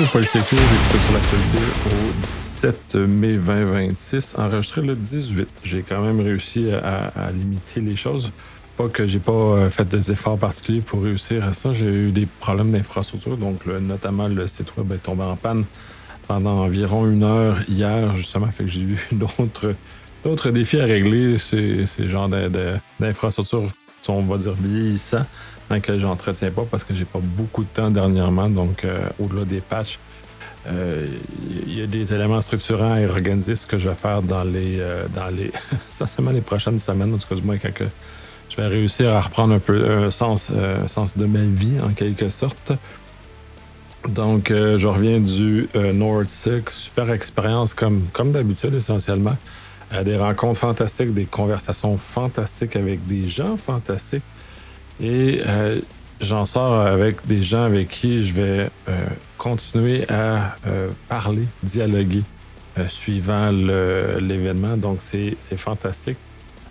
au Polysécure, épisode sur l'actualité au 17 mai 2026, enregistré le 18. J'ai quand même réussi à limiter les choses. Pas que j'ai pas fait des efforts particuliers pour réussir à ça. J'ai eu des problèmes d'infrastructure, donc notamment le site web est tombé en panne pendant environ 1 heure hier, justement, fait que j'ai eu d'autres défis à régler. Ces genres d'infrastructures sont, on va dire, vieillissants, dans lesquels j'entretiens pas parce que j'ai pas beaucoup de temps dernièrement. Donc, au-delà des patchs, il y a des éléments structurants à organiser, ce que je vais faire dans les essentiellement les prochaines semaines, en tout cas du moins quand je vais réussir à reprendre un peu un sens de ma vie, en quelque sorte. Donc, je reviens du Nord 6, super expérience comme d'habitude essentiellement. Des rencontres fantastiques, des conversations fantastiques avec des gens fantastiques. Et j'en sors avec des gens avec qui je vais continuer à parler, dialoguer suivant l'événement. Donc, c'est fantastique.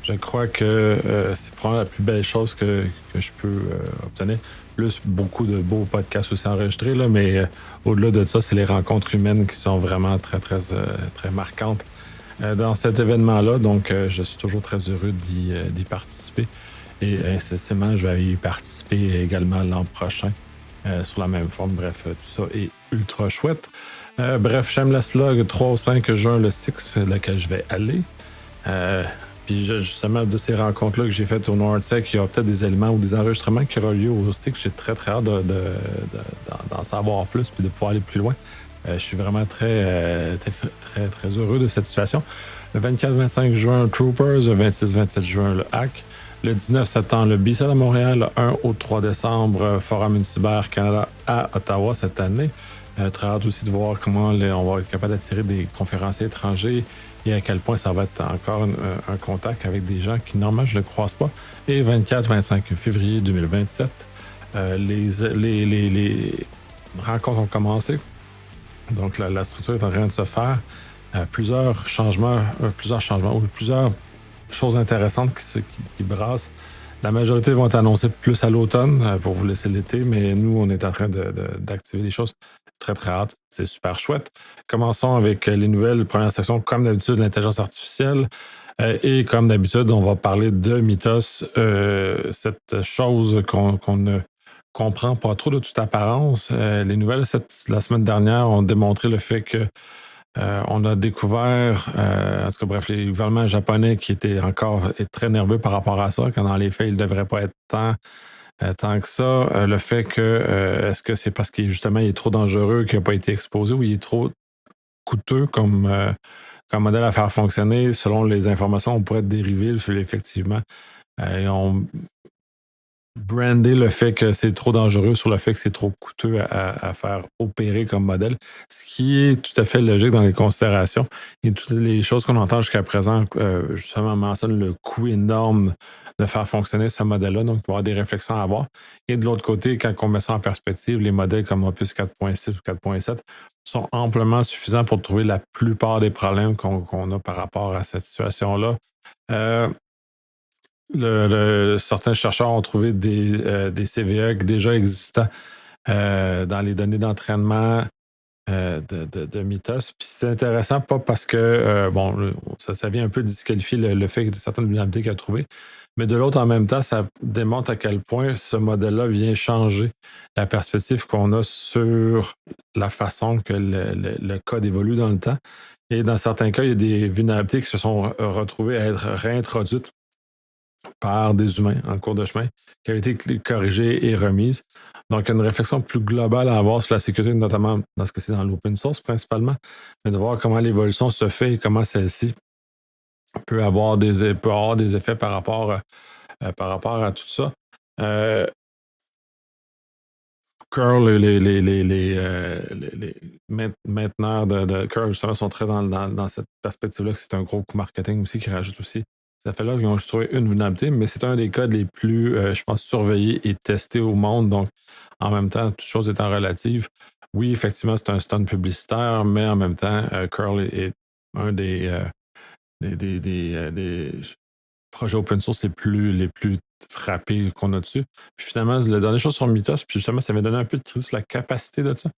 Je crois que c'est probablement la plus belle chose que je peux obtenir. Plus beaucoup de beaux podcasts aussi enregistrés, là, mais au-delà de ça, c'est les rencontres humaines qui sont vraiment très marquantes dans cet événement-là. Donc, je suis toujours très heureux d'y participer. Et incessamment, je vais y participer également l'an prochain sur la même forme. Bref, tout ça est ultra chouette. Bref, Shameless Log, 3 au 5 juin, le 6, laquelle je vais aller. Puis justement, de ces rencontres-là que j'ai faites au NordSec, il y a peut-être des éléments ou des enregistrements qui auront lieu au SIC. J'ai très hâte d'en savoir plus puis de pouvoir aller plus loin. Je suis vraiment très heureux de cette situation. Le 24-25 juin, Troopers. Le 26-27 juin, le Hack. Le 19 septembre, le BICED à Montréal. Le 1 au 3 décembre, Forum Unicyber Canada à Ottawa cette année. Très hâte aussi de voir comment on va être capable d'attirer des conférenciers étrangers et à quel point ça va être encore un contact avec des gens qui, normalement, je ne croise pas. Et 24-25 février 2027, les rencontres ont commencé. Donc, la structure est en train de se faire. Plusieurs changements ou plusieurs choses intéressantes qui brassent. La majorité vont être annoncées plus à l'automne pour vous laisser l'été, mais nous, on est en train d'activer des choses. Très hâte. C'est super chouette. Commençons avec les nouvelles premières sections, comme d'habitude, l'intelligence artificielle. Et comme d'habitude, on va parler de Mythos, cette chose qu'on ne comprend pas trop de toute apparence. Les nouvelles la semaine dernière ont démontré le fait que on a découvert, en tout cas, bref, les gouvernements japonais qui étaient encore très nerveux par rapport à ça, quand dans les faits, ils ne devraient pas être tant que ça. Le fait que, est-ce que c'est parce qu'il justement il est trop dangereux, qu'il n'a pas été exposé ou il est trop coûteux comme modèle à faire fonctionner? Selon les informations, on pourrait dériver effectivement. Ils ont brandé le fait que c'est trop dangereux sur le fait que c'est trop coûteux à faire opérer comme modèle, ce qui est tout à fait logique dans les considérations. Et toutes les choses qu'on entend jusqu'à présent, justement, mentionnent le coût énorme de faire fonctionner ce modèle-là, donc il va y avoir des réflexions à avoir. Et de l'autre côté, quand on met ça en perspective, les modèles comme Opus 4.6 ou 4.7 sont amplement suffisants pour trouver la plupart des problèmes qu'on a par rapport à cette situation-là. Certains chercheurs ont trouvé des CVE déjà existants dans les données d'entraînement de Mythos. Puis c'est intéressant, pas parce que, ça vient un peu disqualifier le fait que certaines vulnérabilités qu'il a trouvées, mais de l'autre, en même temps, ça démontre à quel point ce modèle-là vient changer la perspective qu'on a sur la façon que le code évolue dans le temps. Et dans certains cas, il y a des vulnérabilités qui se sont retrouvées à être réintroduites par des humains en cours de chemin, qui avaient été corrigées et remises. Donc, il y a une réflexion plus globale à avoir sur la sécurité, notamment dans ce cas-ci dans l'open source principalement, mais de voir comment l'évolution se fait et comment celle-ci peut avoir des effets par rapport à tout ça. Curl, les mainteneurs de Curl, justement, sont très dans cette perspective-là que c'est un gros coup marketing aussi qui rajoute aussi. Ça fait là qu'ils ont juste trouvé une vulnérabilité, mais c'est un des codes les plus, je pense, surveillés et testés au monde. Donc, en même temps, toute chose étant relative, oui, effectivement, c'est un stunt publicitaire, mais en même temps, Curl est un des projets open source les plus frappé qu'on a dessus. Puis finalement, la dernière chose sur Mythos, puis justement, ça m'a donné un peu de crédit sur la capacité de ça,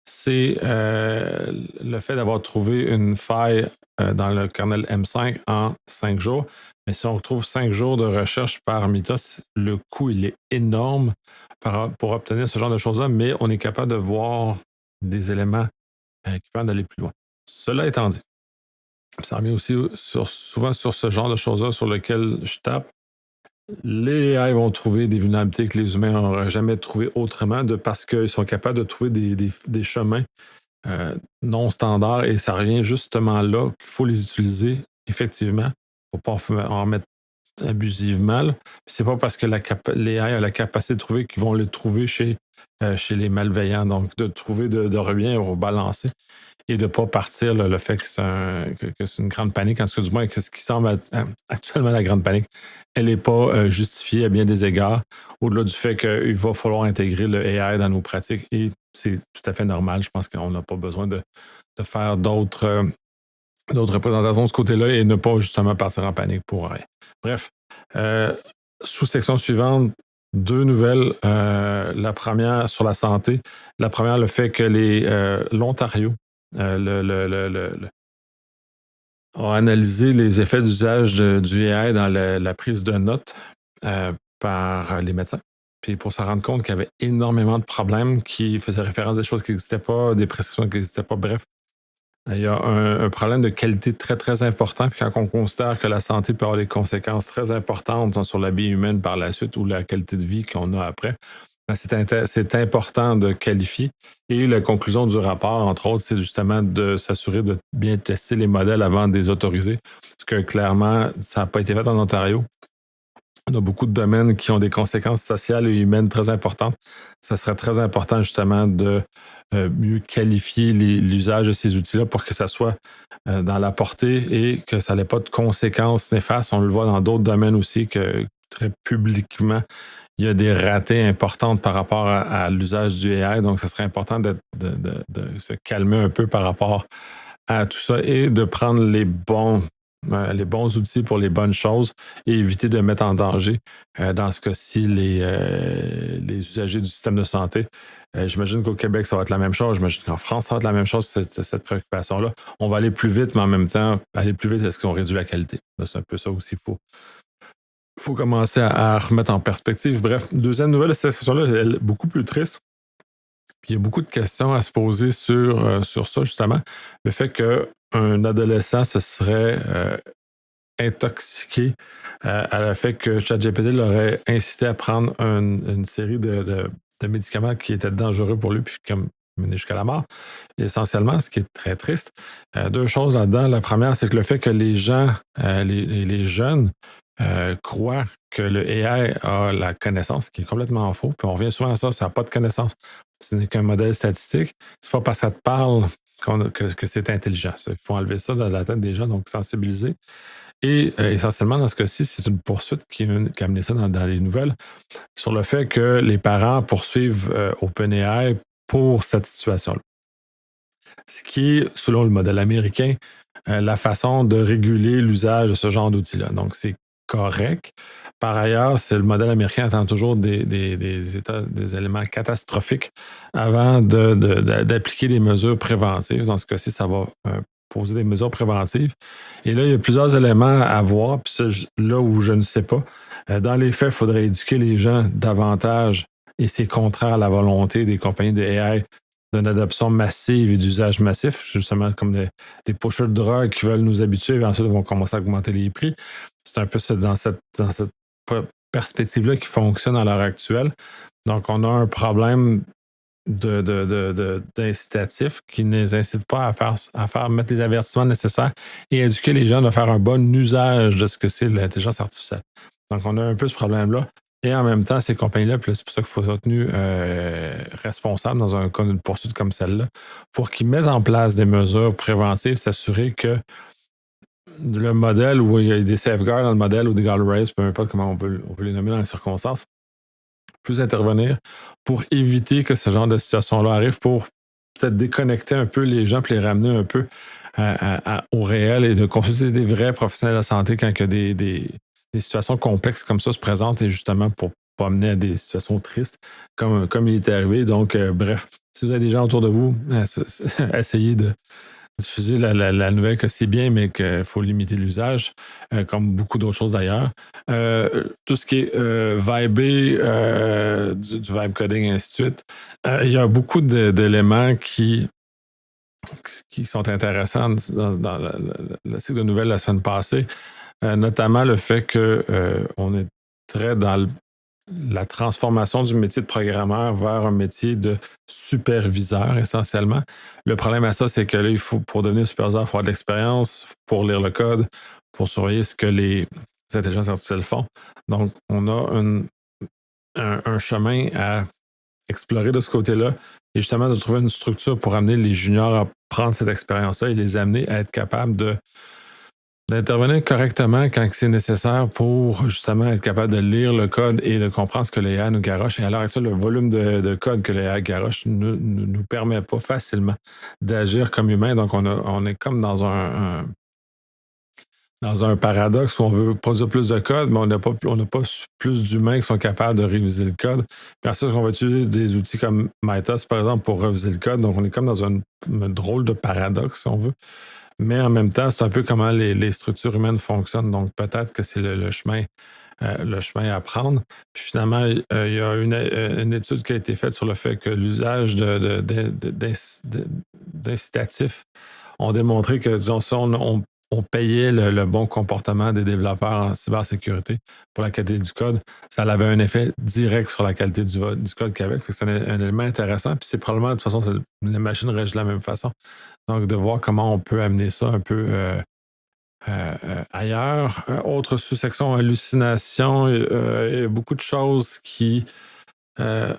c'est le fait d'avoir trouvé une faille dans le kernel M5 en 5 jours. Mais si on retrouve 5 jours de recherche par Mythos, le coût, il est énorme pour obtenir ce genre de choses-là, mais on est capable de voir des éléments qui permettent d'aller plus loin. Cela étant dit, ça revient aussi souvent sur ce genre de choses-là sur lequel je tape. Les AI vont trouver des vulnérabilités que les humains n'auraient jamais trouvées autrement parce qu'ils sont capables de trouver des chemins non standards et ça revient justement là qu'il faut les utiliser effectivement pour ne pas en mettre abusivement. Là. C'est pas parce que les AI ont la capacité de trouver qu'ils vont le trouver chez les malveillants. Donc, de trouver de revenir au balancé et de ne pas partir le fait que c'est une grande panique. En tout cas, du moins, que ce qui semble actuellement la grande panique, elle n'est pas justifiée à bien des égards, au-delà du fait qu'il va falloir intégrer le AI dans nos pratiques et c'est tout à fait normal. Je pense qu'on n'a pas besoin de faire d'autres représentations de ce côté-là et ne pas justement partir en panique pour rien. Bref, sous-section suivante, 2 nouvelles. La première sur la santé. La première, le fait que l'Ontario a analysé les effets d'usage du AI dans la prise de notes par les médecins. Puis pour se rendre compte qu'il y avait énormément de problèmes qui faisaient référence à des choses qui n'existaient pas, des prescriptions qui n'existaient pas, bref. Il y a un problème de qualité très, très important. Puis quand on considère que la santé peut avoir des conséquences très importantes sur la vie humaine par la suite ou la qualité de vie qu'on a après, ben, c'est important de qualifier. Et la conclusion du rapport, entre autres, c'est justement de s'assurer de bien tester les modèles avant de les autoriser. Parce que clairement, ça n'a pas été fait en Ontario. On a beaucoup de domaines qui ont des conséquences sociales et humaines très importantes. Ça serait très important justement de mieux qualifier l'usage de ces outils-là pour que ça soit dans la portée et que ça n'ait pas de conséquences néfastes. On le voit dans d'autres domaines aussi que très publiquement, il y a des ratés importantes par rapport à l'usage du AI. Donc, ce serait important de se calmer un peu par rapport à tout ça et de prendre les bons outils pour les bonnes choses et éviter de mettre en danger, dans ce cas-ci, les usagers du système de santé. J'imagine qu'au Québec, ça va être la même chose. J'imagine qu'en France, ça va être la même chose, cette préoccupation-là. On va aller plus vite, mais en même temps, aller plus vite, est-ce qu'on réduit la qualité? C'est un peu ça aussi. Il faut commencer à remettre en perspective. Bref, deuxième nouvelle, cette session-là, elle est beaucoup plus triste. Puis il y a beaucoup de questions à se poser sur ça, justement. Le fait qu'un adolescent se serait intoxiqué à le fait que ChatGPT l'aurait incité à prendre une série de médicaments qui étaient dangereux pour lui, puis comme mener jusqu'à la mort. Et essentiellement, ce qui est très triste, 2 choses là-dedans. La première, c'est que le fait que les gens, les jeunes, croient que le AI a la connaissance, qui est complètement faux. Puis on revient souvent à ça, ça n'a pas de connaissance. Ce n'est qu'un modèle statistique. C'est pas parce que ça te parle que c'est intelligent. Il faut enlever ça de la tête des gens, donc sensibiliser. Et essentiellement, dans ce cas-ci, c'est une poursuite qui a amené ça dans les nouvelles sur le fait que les parents poursuivent OpenAI pour cette situation-là. Ce qui est, selon le modèle américain, la façon de réguler l'usage de ce genre d'outils-là. Donc, c'est correct. Par ailleurs, c'est le modèle américain attend toujours des éléments catastrophiques avant d'appliquer des mesures préventives. Dans ce cas-ci, ça va poser des mesures préventives. Et là, il y a plusieurs éléments à voir. Puis ça, là où je ne sais pas, dans les faits, il faudrait éduquer les gens davantage et c'est contraire à la volonté des compagnies de AI d'une adoption massive et d'usage massif, justement comme des pushers de drogue qui veulent nous habituer et ensuite vont commencer à augmenter les prix. C'est un peu dans cette perspective-là qui fonctionne à l'heure actuelle. Donc, on a un problème d'incitatif qui ne les incite pas à faire mettre les avertissements nécessaires et éduquer les gens à faire un bon usage de ce que c'est l'intelligence artificielle. Donc, on a un peu ce problème-là. Et en même temps, ces compagnies-là, c'est pour ça qu'il faut être tenu responsable dans un cas d'une poursuite comme celle-là, pour qu'ils mettent en place des mesures préventives, s'assurer que le modèle où il y a des safeguards dans le modèle ou des guardrails, peu importe comment on peut les nommer dans les circonstances, plus intervenir pour éviter que ce genre de situation-là arrive, pour peut-être déconnecter un peu les gens puis les ramener un peu au réel et de consulter des vrais professionnels de la santé quand il y a des situations complexes comme ça se présentent et justement pour pas mener à des situations tristes comme il est arrivé. Donc, bref, si vous avez des gens autour de vous, essayez de diffuser la nouvelle que c'est bien, mais qu'il faut limiter l'usage, comme beaucoup d'autres choses d'ailleurs. Tout ce qui est vibé, du vibe coding, et ainsi de suite, il y a beaucoup d'éléments qui sont intéressants dans le cycle de nouvelles la semaine passée, notamment le fait qu'on est très dans la transformation du métier de programmeur vers un métier de superviseur essentiellement. Le problème à ça, c'est que là, il faut, pour devenir superviseur, il faut avoir de l'expérience pour lire le code, pour surveiller ce que les intelligences artificielles font. Donc, on a un chemin à explorer de ce côté-là et justement de trouver une structure pour amener les juniors à prendre cette expérience-là et les amener à être capables d'intervenir correctement quand c'est nécessaire pour justement être capable de lire le code et de comprendre ce que l'AI nous garoche. Et alors, avec ça, le volume de code que l'AI garoche ne nous permet pas facilement d'agir comme humain. Donc, on est comme dans un paradoxe où on veut produire plus de code, mais on n'a pas plus d'humains qui sont capables de réviser le code. Puis ensuite, on va utiliser des outils comme Mythos, par exemple, pour réviser le code. Donc, on est comme dans un drôle de paradoxe, si on veut. Mais en même temps, c'est un peu comment les structures humaines fonctionnent. Donc, peut-être que c'est le chemin à prendre. Puis finalement, il y a une étude qui a été faite sur le fait que l'usage d'incitatifs ont démontré que, disons, si on payait le bon comportement des développeurs en cybersécurité pour la qualité du code, ça avait un effet direct sur la qualité du code qu'avec. C'est un élément intéressant. Puis c'est probablement, de toute façon, les machines réagissent de la même façon. Donc, de voir comment on peut amener ça un peu ailleurs. Autre sous-section, hallucination. Il y a beaucoup de choses qui euh,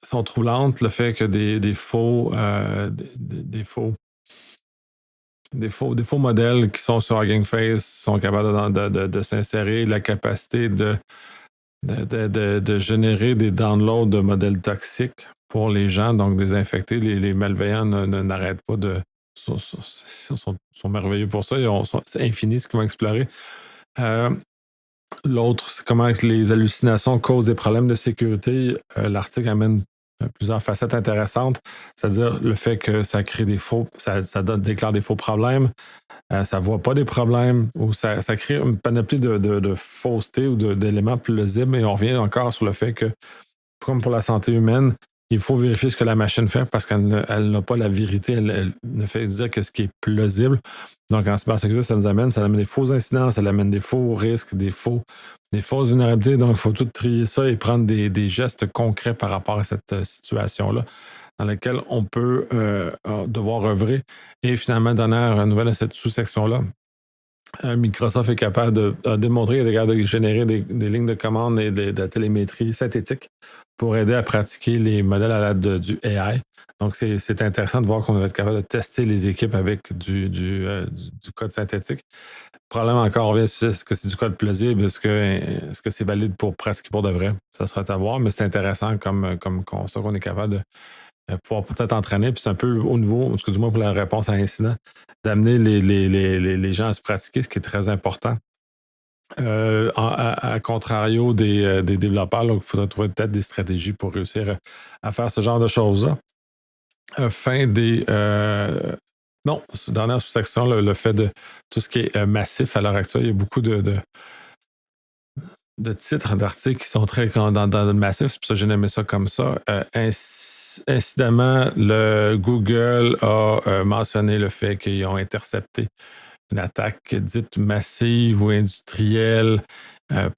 sont troublantes. Le fait que des faux, des faux modèles qui sont sur Hugging Face sont capables de s'insérer, la capacité de générer des downloads de modèles toxiques pour les gens, donc désinfecter. Les malveillants n'arrêtent pas de. Sont merveilleux pour ça. C'est infini ce qu'ils vont explorer. L'autre, c'est comment les hallucinations causent des problèmes de sécurité. L'article amène plusieurs facettes intéressantes, c'est-à-dire le fait que ça crée des faux, ça déclare des faux problèmes, ça ne voit pas des problèmes, ou ça crée une panoplie de fausseté ou d'éléments plausibles, et on revient encore sur le fait que, comme pour la santé humaine, il faut vérifier ce que la machine fait parce qu'elle n'a pas la vérité, elle ne fait dire que ce qui est plausible. Donc, en cybersécurité, ça amène des faux incidents, ça amène des faux risques, des fausses vulnérabilités. Donc, il faut tout trier ça et prendre des gestes concrets par rapport à cette situation-là dans laquelle on peut devoir œuvrer. Et finalement, dernière nouvelle à cette sous-section-là, Microsoft est capable de démontrer qu'il est capable de générer des lignes de commande et de la télémétrie synthétique pour aider à pratiquer les modèles à l'aide du AI. Donc, c'est intéressant de voir qu'on va être capable de tester les équipes avec du code synthétique. Probablement encore, on revient sur est-ce que c'est du code plausible, est-ce que c'est valide pour pratiquer pour de vrai? Ça sera à voir, mais c'est intéressant comme constat qu'on est capable de pouvoir peut-être entraîner, puis c'est un peu au niveau, en tout cas du moins pour la réponse à l'incident, d'amener les gens à se pratiquer, ce qui est très important. À contrario des développeurs, il faudrait trouver peut-être des stratégies pour réussir à faire ce genre de choses-là. Fin des. Non, dernière sous-section, le fait de tout ce qui est massif à l'heure actuelle, il y a beaucoup de titres d'articles qui sont très dans le massif, c'est pour ça que j'ai nommé ça comme ça. Incidemment, le Google a mentionné le fait qu'ils ont intercepté une attaque dite massive ou industrielle faite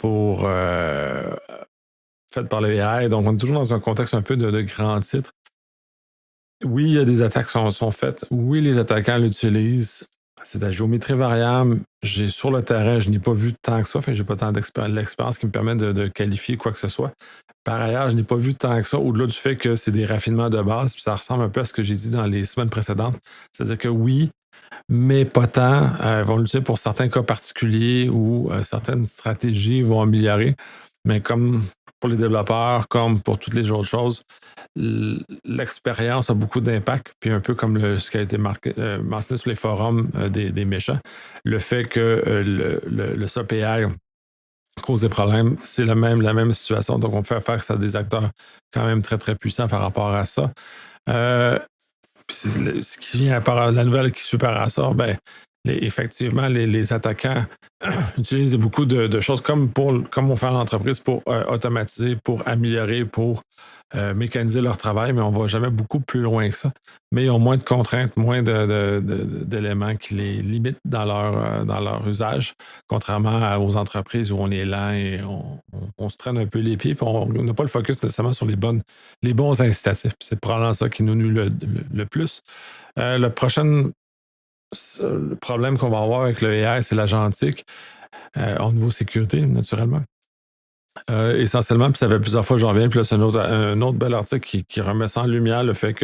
par le AI. Donc, on est toujours dans un contexte un peu de grands titres. Oui, il y a des attaques qui sont faites. Oui, les attaquants l'utilisent. C'est à géométrie variable. Sur le terrain, je n'ai pas vu tant que ça. Enfin, je n'ai pas tant d'expérience qui me permet de qualifier quoi que ce soit. Par ailleurs, je n'ai pas vu tant que ça, au-delà du fait que c'est des raffinements de base, puis ça ressemble un peu à ce que j'ai dit dans les semaines précédentes. C'est-à-dire que oui, mais pas tant. Ils vont l'utiliser pour certains cas particuliers où certaines stratégies vont améliorer. Mais comme pour les développeurs, comme pour toutes les autres choses, l'expérience a beaucoup d'impact. Puis un peu comme ce qui a été mentionné sur les forums des méchants, le fait que le SOPI cause des problèmes. C'est la même situation. Donc, on fait affaire à des acteurs quand même très, très puissants par rapport à ça. Euh, ce qui vient par la nouvelle qui suit par à ça, ben, effectivement, les attaquants utilisent beaucoup de choses comme on fait en entreprise pour automatiser, pour améliorer, pour mécaniser leur travail, mais on va jamais beaucoup plus loin que ça. Mais ils ont moins de contraintes, moins d'éléments qui les limitent dans leur usage, contrairement aux entreprises où on est lent et on se traîne un peu les pieds, puis on n'a pas le focus nécessairement sur les bons incitatifs. C'est probablement ça qui nous nuit le plus. Le prochain le problème qu'on va avoir avec le AI, c'est l'agentique au niveau sécurité, naturellement. Essentiellement, puis ça fait plusieurs fois que j'en reviens, puis là, c'est un autre bel article qui remet ça en lumière, le fait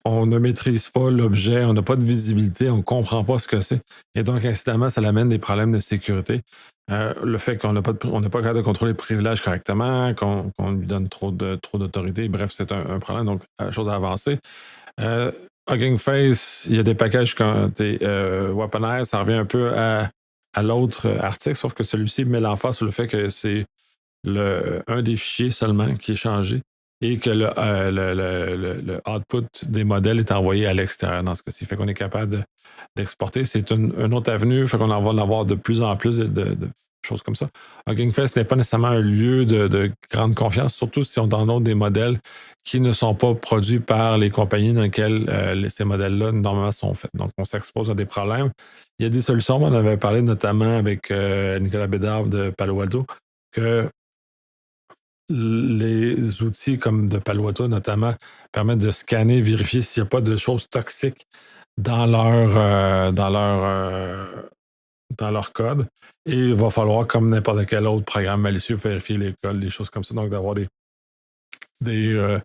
qu'on ne maîtrise pas l'objet, on n'a pas de visibilité, on ne comprend pas ce que c'est. Et donc, incidemment, ça amène des problèmes de sécurité. Le fait qu'on n'a pas, on n'a pas capable de contrôler les privilèges correctement, qu'on lui donne trop d'autorité, bref, c'est un problème, donc chose à avancer. Euh, Hugging Face, il y a des packages quand t'es Weaponize, ça revient un peu à l'autre article, sauf que celui-ci met l'emphase sur le fait que c'est un des fichiers seulement qui est changé et que le output des modèles est envoyé à l'extérieur dans ce cas-ci. Fait qu'on est capable d'exporter. C'est une autre avenue, fait qu'on va en avoir de plus en plus de choses comme ça. Hugging Face n'est pas nécessairement un lieu de grande confiance, surtout si on download des modèles qui ne sont pas produits par les compagnies dans lesquelles ces modèles-là normalement sont faits. Donc, on s'expose à des problèmes. Il y a des solutions, on en avait parlé notamment avec Nicolas Bédard de Palo Alto, que les outils comme de Palo Alto notamment permettent de scanner, vérifier s'il n'y a pas de choses toxiques dans dans leur code. Et il va falloir, comme n'importe quel autre programme malicieux, vérifier les codes, des choses comme ça. Donc, d'avoir des, euh,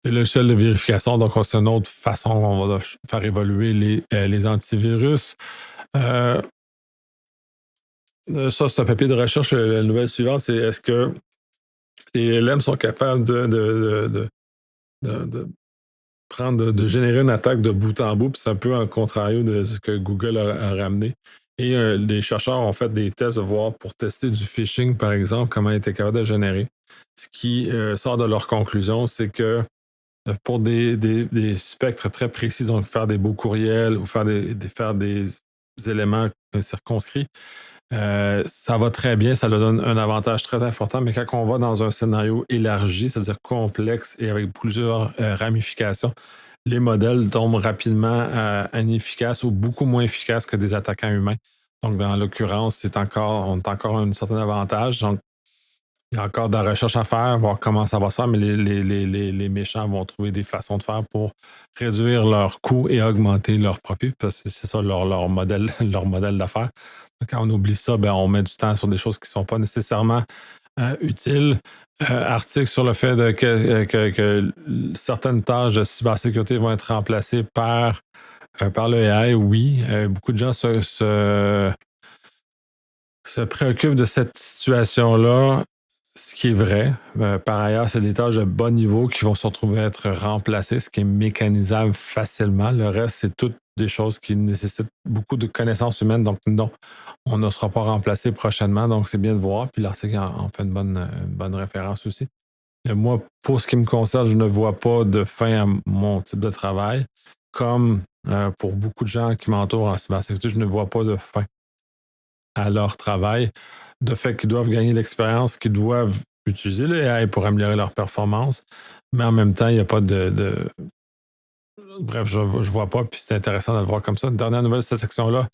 des logiciels de vérification. Donc, c'est une autre façon qu'on va faire évoluer les antivirus. Ça, c'est un papier de recherche. La nouvelle suivante, c'est est-ce que les LM sont capables de de générer une attaque de bout en bout, puis c'est un peu en contrario de ce que Google a ramené. Et les chercheurs ont fait des tests de voir pour tester du phishing, par exemple, comment ils étaient capables de générer. Ce qui sort de leur conclusion, c'est que pour des spectres très précis, donc faire des beaux courriels ou faire des éléments circonscrits, ça va très bien, ça leur donne un avantage très important, mais quand on va dans un scénario élargi, c'est-à-dire complexe et avec plusieurs ramifications, les modèles tombent rapidement inefficaces ou beaucoup moins efficaces que des attaquants humains. Donc, dans l'occurrence, on est encore un certain avantage. Donc, il y a encore de la recherche à faire, voir comment ça va se faire, mais les méchants vont trouver des façons de faire pour réduire leurs coûts et augmenter leurs profits, parce que c'est ça leur modèle, leur modèle d'affaires. Quand on oublie ça, ben, on met du temps sur des choses qui ne sont pas nécessairement utiles. Article sur le fait que certaines tâches de cybersécurité vont être remplacées par le AI, oui. Beaucoup de gens se préoccupent de cette situation-là, ce qui est vrai. Par ailleurs, c'est des tâches de bas niveau qui vont se retrouver à être remplacées, ce qui est mécanisable facilement. Le reste, c'est toutes des choses qui nécessitent beaucoup de connaissances humaines. Donc, non, on ne sera pas remplacé prochainement. Donc, c'est bien de voir. Puis l'article en fait une bonne référence aussi. Et moi, pour ce qui me concerne, je ne vois pas de fin à mon type de travail. Comme pour beaucoup de gens qui m'entourent en cybersécurité, je ne vois pas de fin à leur travail, de fait qu'ils doivent gagner l'expérience, qu'ils doivent utiliser le AI pour améliorer leur performance, mais en même temps, il n'y a pas Bref, je ne vois pas, puis c'est intéressant de le voir comme ça. Une dernière nouvelle de cette section-là,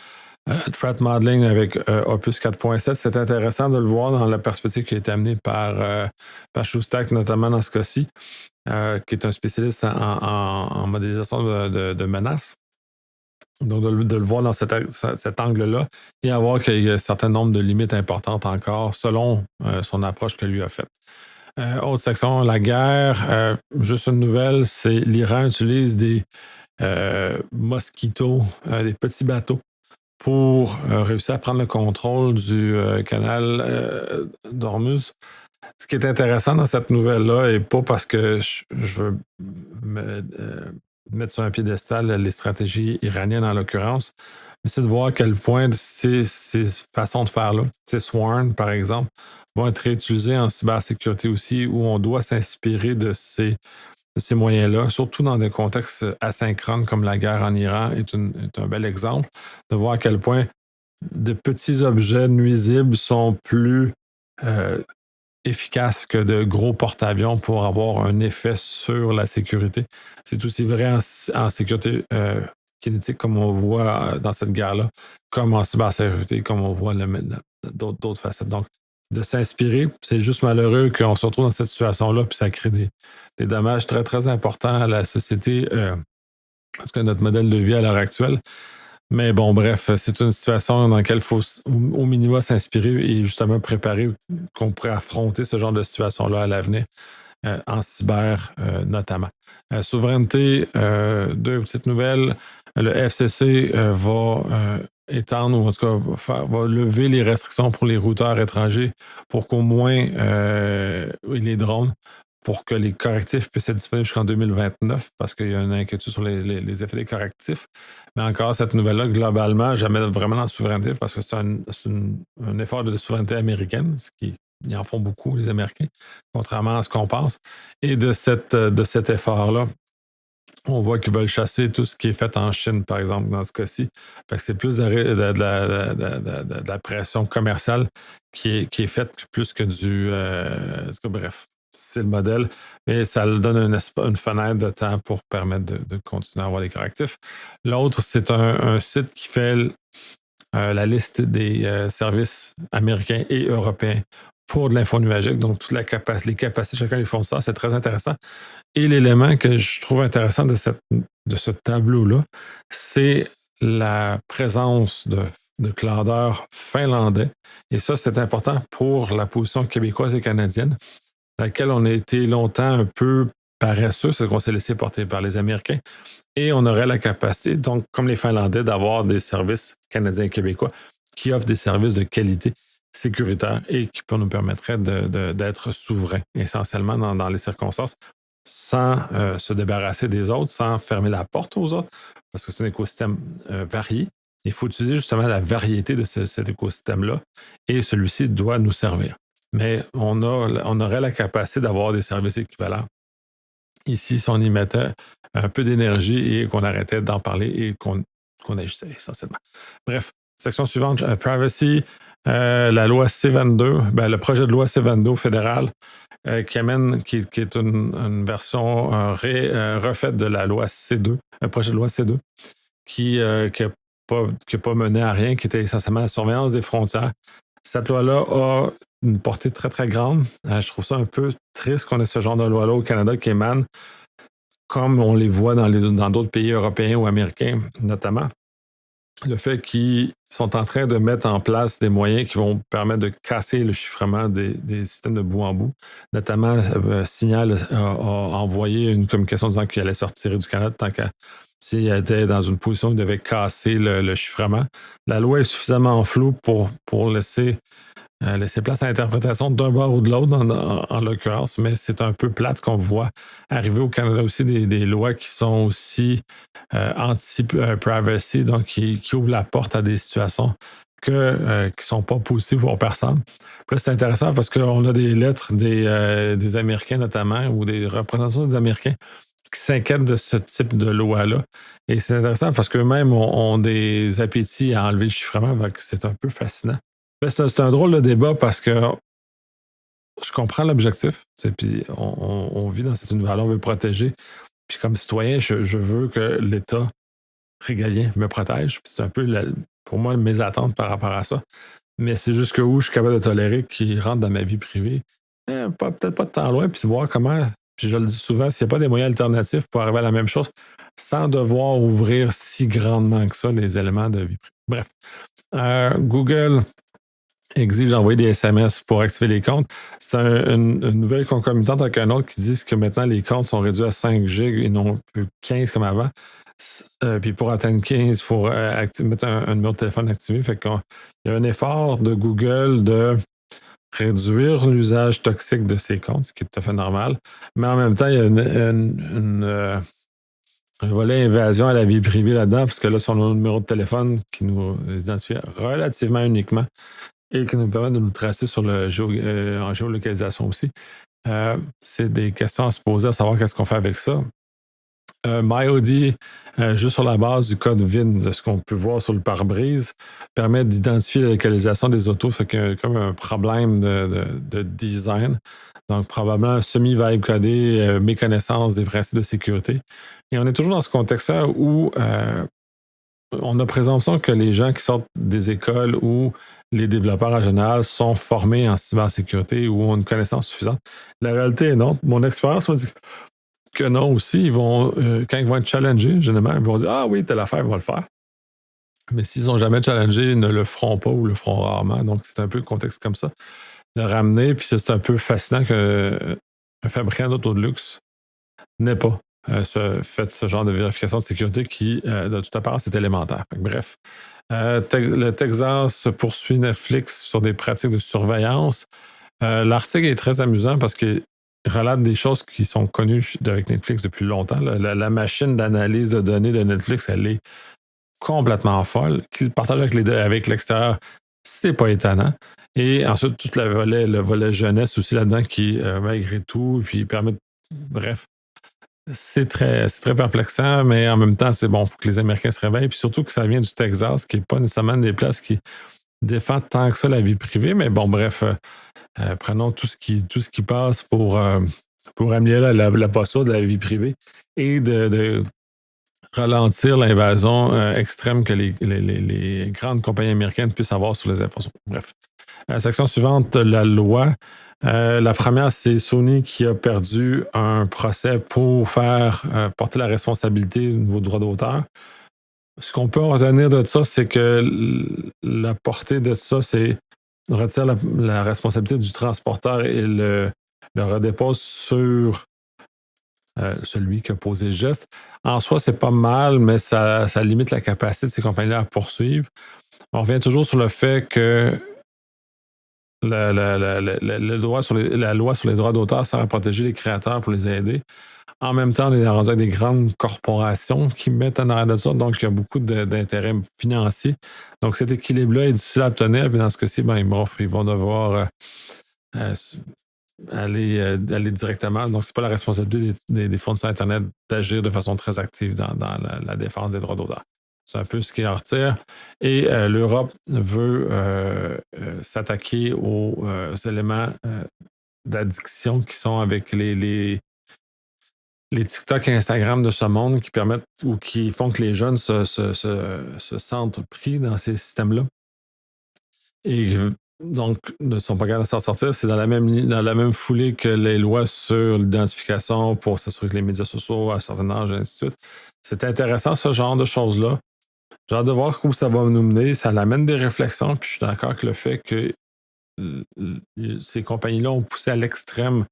Threat Modeling avec Opus 4.7, c'est intéressant de le voir dans la perspective qui a été amenée par Showstack, notamment dans ce cas-ci, qui est un spécialiste en modélisation de menaces. Donc, de le voir dans cet angle-là et à voir qu'il y a un certain nombre de limites importantes encore selon son approche que lui a faite. Autre section, la guerre. Juste une nouvelle, c'est l'Iran utilise des mosquitos, des petits bateaux pour réussir à prendre le contrôle du canal d'Ormuz. Ce qui est intéressant dans cette nouvelle-là, et pas parce que je veux mettre sur un piédestal les stratégies iraniennes en l'occurrence, mais c'est de voir à quel point ces façons de faire-là, Swarm, par exemple, vont être réutilisées en cybersécurité aussi, où on doit s'inspirer de ces moyens-là, surtout dans des contextes asynchrones comme la guerre en Iran est un bel exemple, de voir à quel point de petits objets nuisibles sont plus euh, efficaces que de gros porte-avions pour avoir un effet sur la sécurité. C'est aussi vrai en sécurité kinétique, comme on voit dans cette guerre-là, comme en cybersécurité, comme on voit d'autres facettes. Donc, de s'inspirer, c'est juste malheureux qu'on se retrouve dans cette situation-là, puis ça crée des dommages très, très importants à la société, en tout cas notre modèle de vie à l'heure actuelle. Mais bon, bref, c'est une situation dans laquelle il faut au minimum s'inspirer et justement préparer qu'on pourrait affronter ce genre de situation-là à l'avenir, en cyber notamment. Souveraineté, deux petites nouvelles. Le FCC va étendre, ou en tout cas va lever les restrictions pour les routeurs étrangers pour qu'au moins les drones, pour que les correctifs puissent être disponibles jusqu'en 2029, parce qu'il y a une inquiétude sur les effets des correctifs. Mais encore, cette nouvelle-là, globalement, jamais vraiment dans la souveraineté, parce que c'est un effort de souveraineté américaine, ils en font beaucoup, les Américains, contrairement à ce qu'on pense. Et de cet effort-là, on voit qu'ils veulent chasser tout ce qui est fait en Chine, par exemple, dans ce cas-ci. Fait que c'est plus de la pression commerciale qui est faite plus que du... en tout cas, bref, c'est le modèle, mais ça le donne une fenêtre de temps pour permettre de continuer à avoir des correctifs. L'autre, c'est un site qui fait la liste des services américains et européens pour de l'info nuagique, donc toute les capacités de chacun des fournisseurs, c'est très intéressant. Et l'élément que je trouve intéressant de ce tableau-là, c'est la présence de cloudeurs finlandais. Et ça, c'est important pour la position québécoise et canadienne, dans laquelle on a été longtemps un peu paresseux, c'est qu'on s'est laissé porter par les Américains. Et on aurait la capacité, donc, comme les Finlandais, d'avoir des services canadiens et québécois qui offrent des services de qualité sécuritaire et qui nous permettraient d'être souverains, essentiellement dans les circonstances, sans se débarrasser des autres, sans fermer la porte aux autres, parce que c'est un écosystème varié. Il faut utiliser justement la variété de cet écosystème-là et celui-ci doit nous servir. Mais on aurait la capacité d'avoir des services équivalents ici si on y mettait un peu d'énergie et qu'on arrêtait d'en parler et qu'on agissait essentiellement. Bref, section suivante, privacy, la loi C22, le projet de loi C22 fédéral qui est une version refaite de la loi C2, un projet de loi C2 qui n'a pas mené à rien, qui était essentiellement la surveillance des frontières. Cette loi-là a une portée très, très grande. Je trouve ça un peu triste qu'on ait ce genre de loi-là au Canada qui émane, comme on les voit dans d'autres pays européens ou américains, notamment. Le fait qu'ils sont en train de mettre en place des moyens qui vont permettre de casser le chiffrement des systèmes de bout en bout. Notamment, Signal a envoyé une communication disant qu'il allait sortir du Canada tant qu'à s'il était dans une position où il devait casser le chiffrement. La loi est suffisamment floue pour laisser place à l'interprétation d'un bord ou de l'autre, en l'occurrence, mais c'est un peu plate qu'on voit arriver au Canada aussi des lois qui sont aussi anti-privacy, donc qui ouvrent la porte à des situations qui ne sont pas positives pour personne. Puis là, c'est intéressant parce qu'on a des lettres des Américains notamment, ou des représentants des Américains qui s'inquiètent de ce type de loi-là. Et c'est intéressant parce qu'eux-mêmes ont des appétits à enlever le chiffrement, donc c'est un peu fascinant. Mais c'est un drôle de débat parce que je comprends l'objectif, puis on vit dans cet univers-là, on veut protéger. Puis comme citoyen, je veux que l'État régalien me protège. Puis c'est un peu, pour moi, mes attentes par rapport à ça. Mais c'est jusque où je suis capable de tolérer qu'il rentre dans ma vie privée. Peut-être pas de temps loin, puis voir comment, puis je le dis souvent, s'il n'y a pas des moyens alternatifs pour arriver à la même chose, sans devoir ouvrir si grandement que ça les éléments de vie privée. Bref. Google exige d'envoyer des SMS pour activer les comptes. C'est une nouvelle concomitante avec un autre qui dit que maintenant les comptes sont réduits à 5 gigs et non plus 15 comme avant. Puis pour atteindre 15, il faut mettre un numéro de téléphone activé. Fait qu'il y a un effort de Google de réduire l'usage toxique de ces comptes, ce qui est tout à fait normal. Mais en même temps, il y a un volet invasion à la vie privée là-dedans, parce que là, c'est nos numéro de téléphone qui nous identifie relativement uniquement et qui nous permet de nous tracer sur en géolocalisation aussi. C'est des questions à se poser, à savoir qu'est-ce qu'on fait avec ça. MyOD, juste sur la base du code VIN, de ce qu'on peut voir sur le pare-brise, permet d'identifier la localisation des autos. Fait qu'il y a comme un problème de design. Donc, probablement semi-vibe codé, méconnaissance des principes de sécurité. Et on est toujours dans ce contexte-là où on a présomption que les gens qui sortent des écoles ou les développeurs en général sont formés en cybersécurité ou ont une connaissance suffisante. La réalité est non. Mon expérience me dit que non aussi. Quand ils vont être challengés, généralement, ils vont dire ah oui, telle affaire, ils vont le faire. Mais s'ils sont jamais challengés, ils ne le feront pas ou le feront rarement. Donc, c'est un peu le contexte comme ça de ramener. Puis c'est un peu fascinant qu'un fabricant d'auto de luxe n'ait pas fait ce genre de vérification de sécurité qui, de toute apparence, est élémentaire. Bref, le Texas poursuit Netflix sur des pratiques de surveillance. L'article est très amusant parce qu'il relate des choses qui sont connues avec Netflix depuis longtemps. La machine d'analyse de données de Netflix, elle est complètement folle. Qu'il partage avec l'extérieur, c'est pas étonnant. Et ensuite, tout le volet jeunesse aussi là-dedans qui, malgré tout, puis permet bref, c'est très perplexant, mais en même temps, c'est bon, il faut que les Américains se réveillent, puis surtout que ça vient du Texas, qui n'est pas nécessairement des places qui défendent tant que ça la vie privée, mais bon, bref, prenons tout ce qui passe pour améliorer la posture de la vie privée et de ralentir l'invasion extrême que les grandes compagnies américaines puissent avoir sur les informations. Bref. Section suivante, la loi. La première, c'est Sony qui a perdu un procès pour faire porter la responsabilité au niveau du droit d'auteur. Ce qu'on peut retenir de ça, c'est que la portée de ça, c'est retire la responsabilité du transporteur et le redépose sur celui qui a posé le geste. En soi, c'est pas mal, mais ça limite la capacité de ces compagnies-là à poursuivre. On revient toujours sur le fait que la loi sur les droits d'auteur sert à protéger les créateurs pour les aider. En même temps, on est rendu avec des grandes corporations qui mettent en arrière de ça, donc il y a beaucoup d'intérêts financiers. Donc cet équilibre-là est difficile à obtenir, puis dans ce cas-ci, ils vont devoir euh, aller directement. Donc, c'est pas la responsabilité des fournisseurs Internet d'agir de façon très active dans la défense des droits d'auteur. C'est un peu ce qui en retire. Et l'Europe veut s'attaquer aux éléments d'addiction qui sont avec les TikTok et Instagram de ce monde qui permettent ou qui font que les jeunes se sentent pris dans ces systèmes-là. Et donc, ne sont pas capables de s'en sortir. C'est dans la même foulée que les lois sur l'identification pour s'assurer que les médias sociaux à un certain âge, et ainsi de suite. C'est intéressant, ce genre de choses-là. J'ai hâte de voir où ça va nous mener. Ça amène des réflexions, puis je suis d'accord avec le fait que ces compagnies-là ont poussé à l'extrême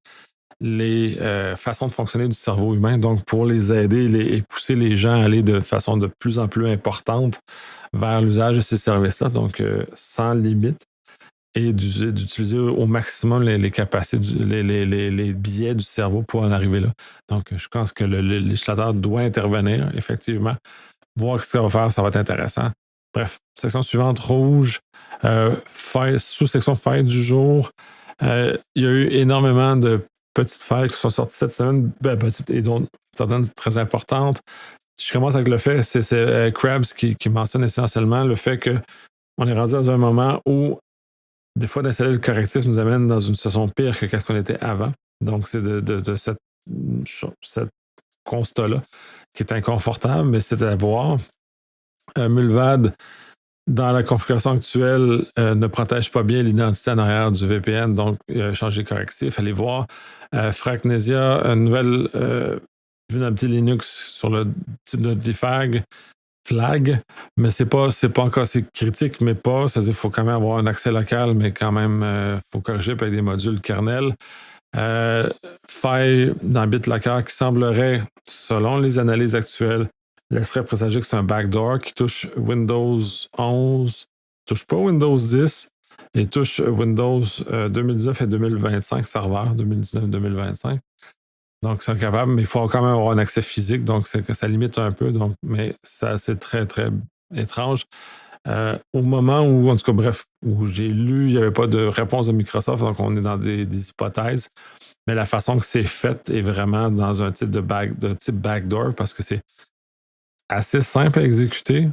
les façons de fonctionner du cerveau humain. Donc, pour les aider et pousser les gens à aller de façon de plus en plus importante vers l'usage de ces services-là, donc sans limite, et d'utiliser au maximum les capacités, les biais du cerveau pour en arriver là. Donc, je pense que le législateur doit intervenir, effectivement. Voir ce qu'il va faire, ça va être intéressant. Bref, section suivante, rouge, sous-section failles du jour. Il y a eu énormément de petites failles qui sont sorties cette semaine, petites et d'autres, certaines très importantes. Je commence avec le fait, c'est Krabs qui mentionne essentiellement le fait qu'on est rendu dans un moment où des fois, d'installer le correctif nous amène dans une situation pire que ce qu'on était avant. Donc, c'est de cette constat-là qui est inconfortable, mais c'est à voir. Mulvad, dans la configuration actuelle, ne protège pas bien l'identité en arrière du VPN, donc changer les correctifs. Allez voir. Fracnesia, une nouvelle vulnérabilité Linux sur le type de defag flag, mais c'est pas encore assez critique, mais pas. C'est-à-dire qu'il faut quand même avoir un accès local, mais quand même, il faut corriger avec des modules kernel. Faille dans BitLocker qui semblerait, selon les analyses actuelles, laisserait présager que c'est un backdoor qui touche Windows 11, touche pas Windows 10 et touche Windows 2019 et 2025 serveurs, 2019-2025. Donc, ils sont capables, mais il faut quand même avoir un accès physique, donc c'est que ça limite un peu. Donc, mais ça, c'est très, très étrange. Au moment où, en tout cas, bref, où j'ai lu, il n'y avait pas de réponse de Microsoft, donc on est dans des hypothèses. Mais la façon que c'est fait est vraiment dans un type de type backdoor parce que c'est assez simple à exécuter.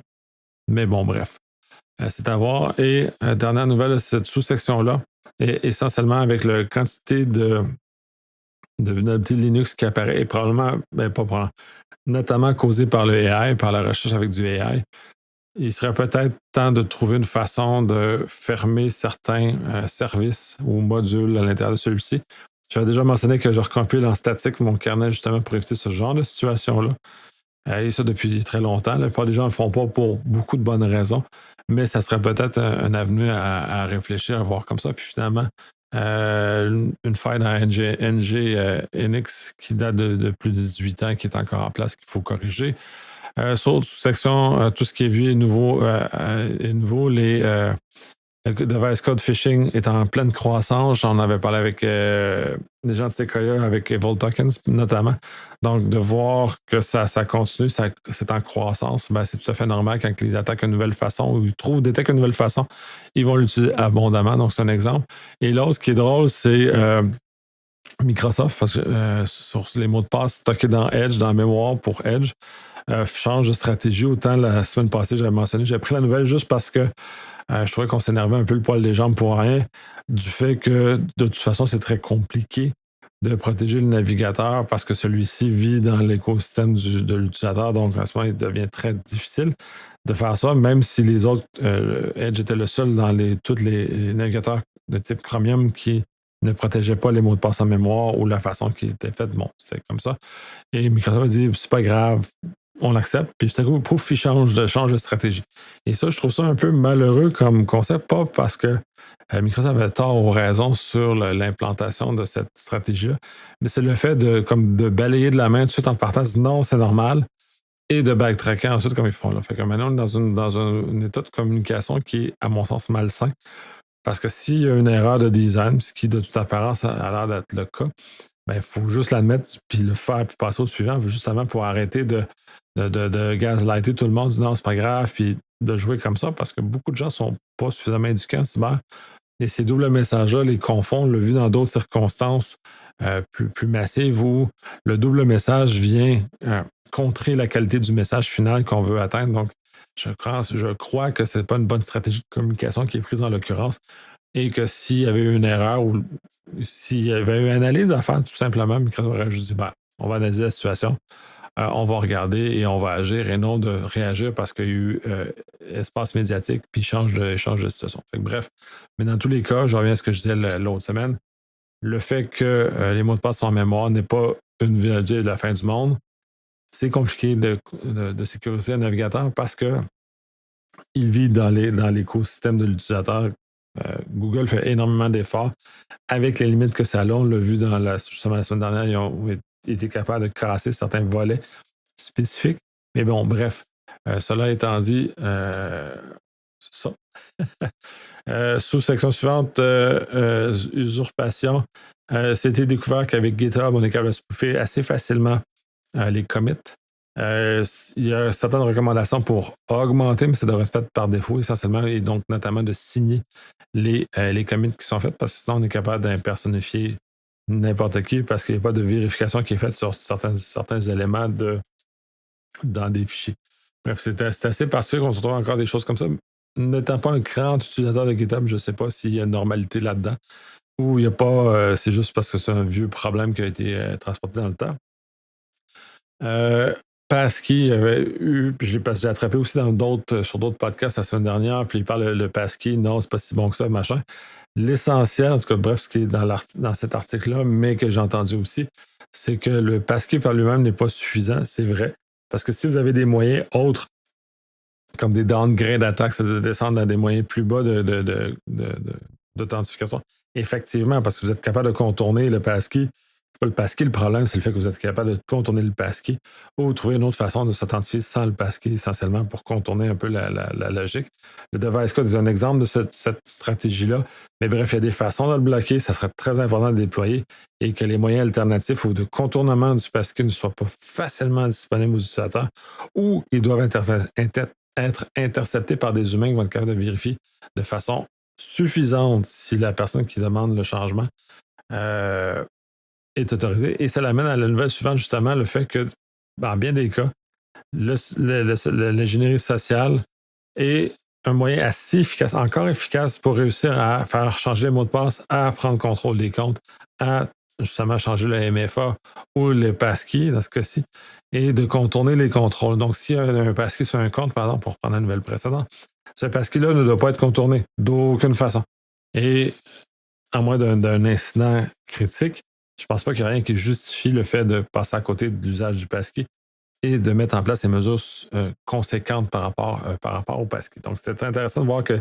Mais bon, bref, c'est à voir. Et dernière nouvelle, cette sous-section-là est essentiellement avec la quantité de vulnérabilité Linux qui apparaît et probablement, ben pas probablement, notamment causée par le AI, par la recherche avec du AI. Il serait peut-être temps de trouver une façon de fermer certains services ou modules à l'intérieur de celui-ci. J'avais déjà mentionné que je recompile en statique mon kernel justement pour éviter ce genre de situation-là. Et ça depuis très longtemps. La plupart des gens ne le font pas pour beaucoup de bonnes raisons, mais ça serait peut-être un avenue à réfléchir, à voir comme ça. Puis finalement, une faille dans NG, NX qui date de plus de 18 ans, qui est encore en place, qu'il faut corriger. Sur section, tout ce qui est vieux et nouveau, le device code phishing est en pleine croissance. J'en avais parlé avec des gens de Sequoia, avec Evil Tokens notamment. Donc, de voir que ça continue, c'est en croissance, ben, c'est tout à fait normal quand ils attaquent une nouvelle façon ou ils détectent une nouvelle façon, ils vont l'utiliser abondamment. Donc, c'est un exemple. Et l'autre, ce qui est drôle, c'est Microsoft, parce que sur les mots de passe stockés dans Edge, dans la mémoire pour Edge, change de stratégie. Autant la semaine passée, j'avais mentionné, j'ai pris la nouvelle juste parce que je trouvais qu'on s'énervait un peu le poil des jambes pour rien, du fait que de toute façon, c'est très compliqué de protéger le navigateur parce que celui-ci vit dans l'écosystème de l'utilisateur. Donc, en ce moment, il devient très difficile de faire ça, même si les autres, Edge était le seul dans tous les navigateurs de type Chromium qui ne protégeait pas les mots de passe en mémoire ou la façon qui était faite. Bon, c'était comme ça. Et Microsoft a dit, c'est pas grave, on accepte, puis tout à coup, pouf, il change de stratégie. Et ça, je trouve ça un peu malheureux comme concept, pas parce que Microsoft avait tort ou raison sur l'implantation de cette stratégie-là, mais c'est le fait de balayer de la main tout de suite en partant, dire non, c'est normal, et de backtracker ensuite comme ils font là. Fait que maintenant, on est dans un état de communication qui est, à mon sens, malsain. Parce que s'il y a une erreur de design, ce qui de toute apparence a l'air d'être le cas, ben, il faut juste l'admettre, puis le faire, puis passer au suivant, justement pour arrêter de gaslighter tout le monde, dire non, c'est pas grave, puis de jouer comme ça, parce que beaucoup de gens sont pas suffisamment éduqués en cyber. Et ces doubles messages-là les confondent, le vu dans d'autres circonstances plus massives où le double message vient contrer la qualité du message final qu'on veut atteindre. Donc, je crois que ce n'est pas une bonne stratégie de communication qui est prise en l'occurrence et que s'il y avait eu une erreur ou s'il y avait eu une analyse à faire, tout simplement, Microsoft aurait juste dit ben, on va analyser la situation, on va regarder et on va agir et non de réagir parce qu'il y a eu espace médiatique puis change de situation. Fait que, bref, mais dans tous les cas, je reviens à ce que je disais l'autre semaine. Le fait que les mots de passe sont en mémoire n'est pas une vulnérabilité de la fin du monde. C'est compliqué de sécuriser un navigateur parce que il vit dans l'écosystème de l'utilisateur. Google fait énormément d'efforts avec les limites que ça a. On l'a vu justement la semaine dernière, ils ont été capables de casser certains volets spécifiques. Mais bon, bref, cela étant dit, c'est ça. Sous-section suivante, usurpation. C'était découvert qu'avec GitHub, on est capable de spoofer assez facilement les commits. Il y a certaines recommandations pour augmenter, mais ça devrait se faire par défaut essentiellement, et donc notamment de signer les commits qui sont faits, parce que sinon on est capable d'impersonnifier n'importe qui parce qu'il n'y a pas de vérification qui est faite sur certains éléments dans des fichiers. Bref, c'est assez particulier qu'on se retrouve encore des choses comme ça. N'étant pas un grand utilisateur de GitHub, je ne sais pas s'il y a une normalité là-dedans ou il n'y a pas, c'est juste parce que c'est un vieux problème qui a été transporté dans le temps. Passkey avait eu, puis j'ai attrapé aussi sur d'autres podcasts la semaine dernière, puis il parle de Passkey, non, c'est pas si bon que ça, machin. L'essentiel, en tout cas, bref, ce qui est dans cet article-là, mais que j'ai entendu aussi, c'est que le Passkey par lui-même n'est pas suffisant, c'est vrai. Parce que si vous avez des moyens autres, comme des downgrade d'attaque, c'est-à-dire de descendre dans des moyens plus bas d'authentification, effectivement, parce que vous êtes capable de contourner le Passkey C'est pas le passkey le problème, c'est le fait que vous êtes capable de contourner le passkey ou trouver une autre façon de s'authentifier sans le passkey, essentiellement pour contourner un peu la logique. Le device code est un exemple de cette stratégie-là. Mais bref, il y a des façons de le bloquer. Ça serait très important de le déployer et que les moyens alternatifs ou de contournement du passkey ne soient pas facilement disponibles aux utilisateurs ou ils doivent être interceptés par des humains qui vont être capables de vérifier de façon suffisante si la personne qui demande le changement euh, est autorisée. Et ça l'amène à la nouvelle suivante, justement, le fait que, dans bien des cas, l'ingénierie sociale est un moyen assez efficace, encore efficace pour réussir à faire changer les mots de passe, à prendre contrôle des comptes, à justement changer le MFA ou le passkey dans ce cas-ci, et de contourner les contrôles. Donc, s'il y a un passkey sur un compte, par exemple, pour prendre la nouvelle précédente, ce passkey-là ne doit pas être contourné d'aucune façon. Et à moins d'un incident critique, je ne pense pas qu'il y a rien qui justifie le fait de passer à côté de l'usage du passkey et de mettre en place des mesures conséquentes par rapport au passkey. Donc, c'était intéressant de voir que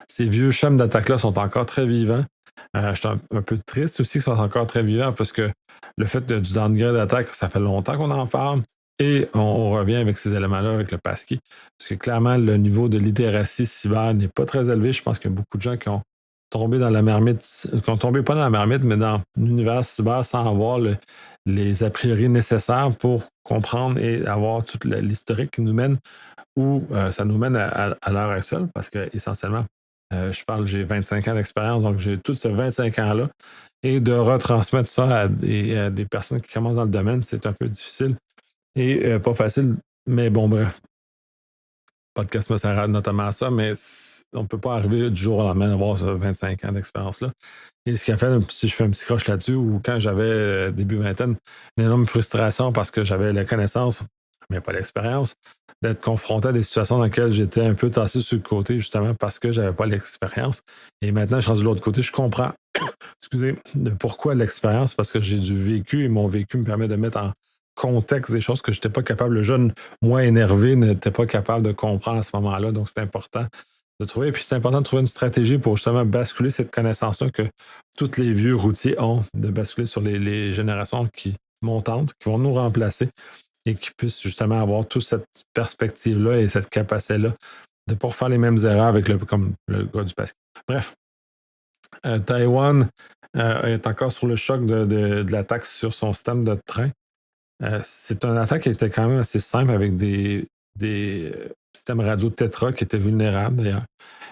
ces vieux schèmes d'attaque-là sont encore très vivants. Je suis un peu triste aussi qu'ils soient encore très vivants parce que le fait du downgrade d'attaque, ça fait longtemps qu'on en parle. Et on revient avec ces éléments-là, avec le passkey. Parce que clairement, le niveau de littératie cyber n'est pas très élevé. Je pense qu'il y a beaucoup de gens qui ont tombé dans la marmite, qui ont tombé pas dans la marmite, mais dans l'univers cyber sans avoir les a priori nécessaires pour comprendre et avoir tout l'historique qui nous mène où ça nous mène à l'heure actuelle. Parce que essentiellement, j'ai 25 ans d'expérience, donc j'ai tous ces 25 ans-là. Et de retransmettre ça à des personnes qui commencent dans le domaine, c'est un peu difficile et pas facile. Mais bon, bref, podcast me sert notamment à ça, mais on ne peut pas arriver du jour au lendemain d'avoir ce 25 ans d'expérience-là. Et ce qui a fait, si je fais un petit croche là-dessus, ou quand j'avais début vingtaine, une énorme frustration parce que j'avais la connaissance, mais pas l'expérience, d'être confronté à des situations dans lesquelles j'étais un peu tassé sur le côté, justement parce que j'avais pas l'expérience. Et maintenant, je suis rendu de l'autre côté, je comprends, excusez, de pourquoi l'expérience, parce que j'ai du vécu et mon vécu me permet de mettre en contexte des choses que je n'étais pas capable, le jeune, moi énervé, n'était pas capable de comprendre à ce moment-là. Donc, c'est important de trouver. Et puis, c'est important de trouver une stratégie pour justement basculer cette connaissance-là que tous les vieux routiers ont, de basculer sur les générations qui montantes, qui vont nous remplacer et qui puissent justement avoir toute cette perspective-là et cette capacité-là de ne pas refaire les mêmes erreurs avec comme le gars du basket. Bref, Taïwan est encore sur le choc de l'attaque sur son système de train. C'est une attaque qui était quand même assez simple avec des systèmes radio Tetra qui étaient vulnérables d'ailleurs,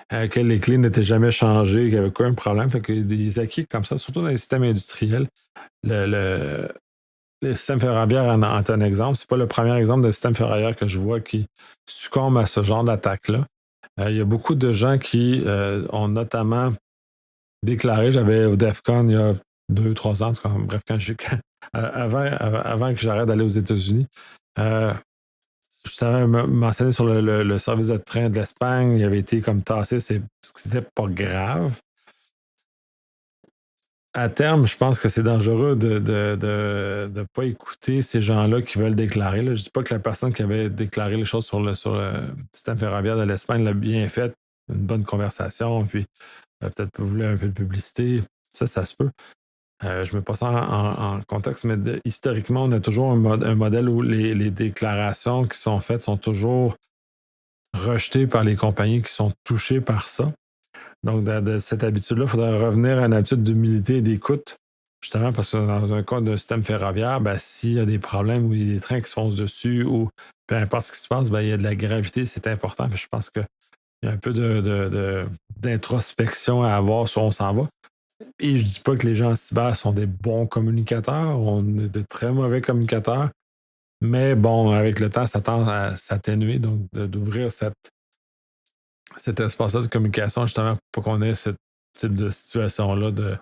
à laquelle les clés n'étaient jamais changées, qu'il n'y avait aucun problème. Fait que des acquis comme ça, surtout dans les systèmes industriels, le système ferroviaire en est un exemple. C'est pas le premier exemple de système ferroviaire que je vois qui succombe à ce genre d'attaque-là. Il y a beaucoup de gens qui ont notamment déclaré, j'avais au DEFCON il y a 2, 3 ans, bref, avant que j'arrête d'aller aux États-Unis, je t'avais mentionné sur le service de train de l'Espagne, il avait été comme tassé, c'était pas grave. À terme, je pense que c'est dangereux de ne pas écouter ces gens-là qui veulent déclarer. Là. Je ne dis pas que la personne qui avait déclaré les choses sur le système ferroviaire de l'Espagne l'a bien fait, une bonne conversation, puis peut-être voulu un peu de publicité. Ça se peut. Je me passe en contexte, mais historiquement, on a toujours un modèle où les déclarations qui sont faites sont toujours rejetées par les compagnies qui sont touchées par ça. Donc, de cette habitude-là, il faudrait revenir à une habitude d'humilité et d'écoute, justement parce que dans un cas d'un système ferroviaire, ben, s'il y a des problèmes ou il y a des trains qui se foncent dessus ou peu importe ce qui se passe, ben, il y a de la gravité, c'est important. Puis je pense qu'il y a un peu d'introspection à avoir sur où on s'en va. Et je dis pas que les gens en cyber sont des bons communicateurs, on est de très mauvais communicateurs, mais bon, avec le temps, ça tend à s'atténuer, donc d'ouvrir cet espace-là de communication, justement, pour qu'on ait ce type de situation-là de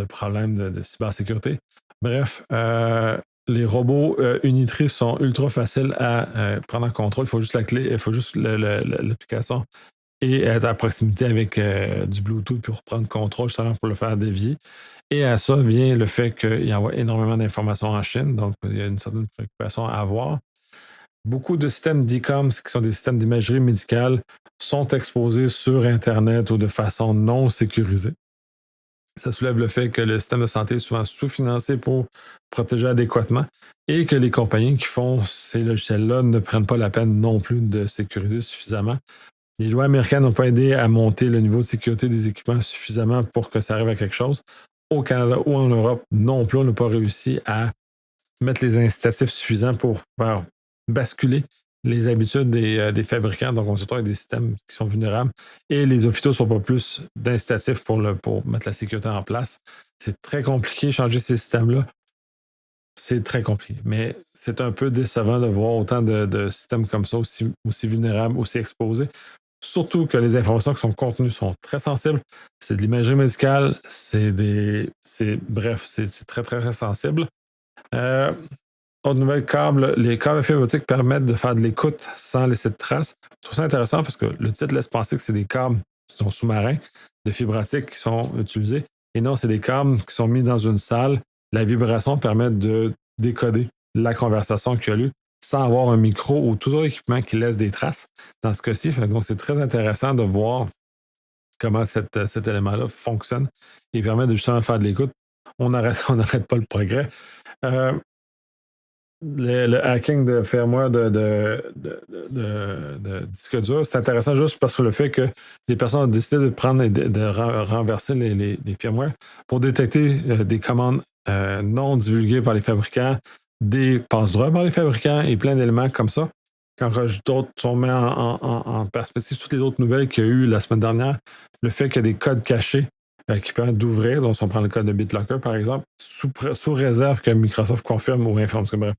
problèmes de cybersécurité. Bref, les robots Unitree sont ultra faciles à prendre en contrôle. Il faut juste la clé, il faut juste l'application et être à proximité avec du Bluetooth pour prendre contrôle, justement pour le faire dévier. Et à ça vient le fait qu'il y a énormément d'informations en Chine, donc il y a une certaine préoccupation à avoir. Beaucoup de systèmes d'e-com, qui sont des systèmes d'imagerie médicale, sont exposés sur Internet ou de façon non sécurisée. Ça soulève le fait que le système de santé est souvent sous-financé pour protéger adéquatement et que les compagnies qui font ces logiciels-là ne prennent pas la peine non plus de sécuriser suffisamment. Les lois américaines n'ont pas aidé à monter le niveau de sécurité des équipements suffisamment pour que ça arrive à quelque chose. Au Canada ou en Europe, non plus, on n'a pas réussi à mettre les incitatifs suffisants pour faire basculer les habitudes des fabricants. Donc, on se retrouve avec des systèmes qui sont vulnérables et les hôpitaux ne sont pas plus d'incitatifs pour mettre la sécurité en place. C'est très compliqué, changer ces systèmes-là. C'est très compliqué, mais c'est un peu décevant de voir autant de systèmes comme ça, aussi vulnérables, aussi exposés. Surtout que les informations qui sont contenues sont très sensibles. C'est de l'imagerie médicale, bref, c'est très, très, très sensible. Euh, Autre nouvelle câble, les câbles fibre optique permettent de faire de l'écoute sans laisser de traces. Je trouve ça intéressant parce que le titre laisse penser que c'est des câbles qui sont sous-marins de fibre optique qui sont utilisés. Et non, c'est des câbles qui sont mis dans une salle. La vibration permet de décoder la conversation qu'il y a lieu sans avoir un micro ou tout autre équipement qui laisse des traces. Dans ce cas-ci, donc c'est très intéressant de voir comment cet élément-là fonctionne et permet de justement faire de l'écoute. On n'arrête pas le progrès. Euh, le hacking de firmware de disque dur, c'est intéressant juste parce que le fait que des personnes ont décidé de prendre et de renverser les firmware pour détecter des commandes non divulguées par les fabricants, des passe-droits par les fabricants et plein d'éléments comme ça. Quand on met en perspective toutes les autres nouvelles qu'il y a eu la semaine dernière, le fait qu'il y a des codes cachés qui permettent d'ouvrir, donc si on prend le code de BitLocker par exemple, sous réserve que Microsoft confirme ou informe. Bref,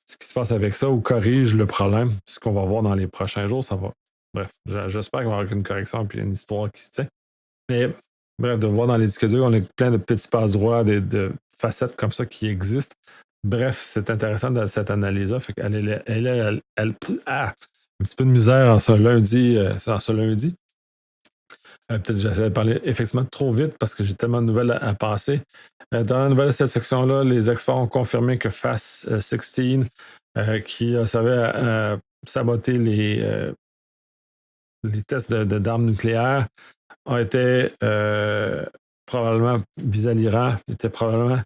ce qui se passe avec ça ou corrige le problème, ce qu'on va voir dans les prochains jours, ça va. Bref, j'espère qu'il va y avoir une correction et une histoire qui se tient. Mais bref, de voir dans les disques durs, on a plein de petits passe-droits, de facettes comme ça qui existent. Bref, c'est intéressant dans cette analyse-là. Fait qu'elle un petit peu de misère en ce lundi. Peut-être que j'essaie de parler effectivement trop vite parce que j'ai tellement de nouvelles à passer. Dans la nouvelle de cette section-là, les experts ont confirmé que FAS 16, qui servait à saboter les tests d'armes nucléaires, ont été probablement visés à l'Iran, étaient probablement